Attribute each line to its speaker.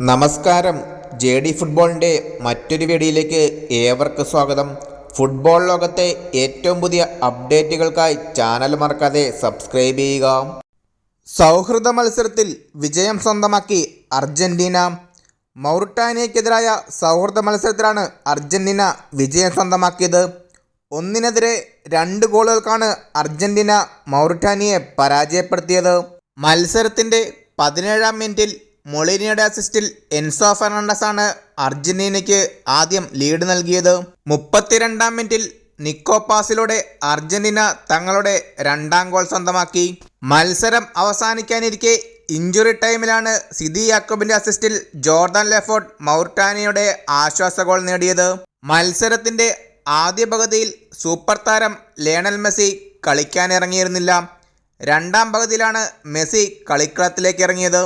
Speaker 1: നമസ്കാരം. ഫുട്ബോളിൻ്റെ മറ്റൊരു വീഡിയോയിലേക്ക് ഏവർക്കും സ്വാഗതം. ഫുട്ബോൾ ലോകത്തെ ഏറ്റവും പുതിയ അപ്ഡേറ്റുകൾക്കായി ചാനൽ മറക്കാതെ സബ്സ്ക്രൈബ് ചെയ്യുക. സൗഹൃദ മത്സരത്തിൽ വിജയം സ്വന്തമാക്കി അർജന്റീന. മൗറിറ്റാനിയക്കെതിരായ സൗഹൃദ മത്സരത്തിലാണ് അർജന്റീന വിജയം സ്വന്തമാക്കിയത്. 1-2 ഗോളുകൾക്കാണ് അർജന്റീന മൗറിറ്റാനിയയെ പരാജയപ്പെടുത്തിയത്. മത്സരത്തിൻ്റെ 17-ാം മിനിറ്റിൽ മൊളീനിയുടെ അസിസ്റ്റിൽ എൻസോ ഫെർണാണ്ടസാണ് അർജന്റീനയ്ക്ക് ആദ്യം ലീഡ് നൽകിയത്. 32-ാം മിനിറ്റിൽ നിക്കോ പാസിലൂടെ അർജന്റീന തങ്ങളുടെ 2ാം ഗോൾ സ്വന്തമാക്കി. മത്സരം അവസാനിക്കാനിരിക്കെ ഇഞ്ചുറി ടൈമിലാണ് സിദി യാക്കോബിന്റെ അസിസ്റ്റിൽ ജോർദാൻ ലെഫോർട്ട് മൗറിറ്റാനിയയുടെ ആശ്വാസ ഗോൾ നേടിയത്. മത്സരത്തിന്റെ ആദ്യ പകുതിയിൽ സൂപ്പർ താരം ലയണൽ മെസ്സി കളിക്കാനിറങ്ങിയിരുന്നില്ല. 2ാം പകുതിയിലാണ് മെസ്സി കളിക്കളത്തിലേക്ക് ഇറങ്ങിയത്.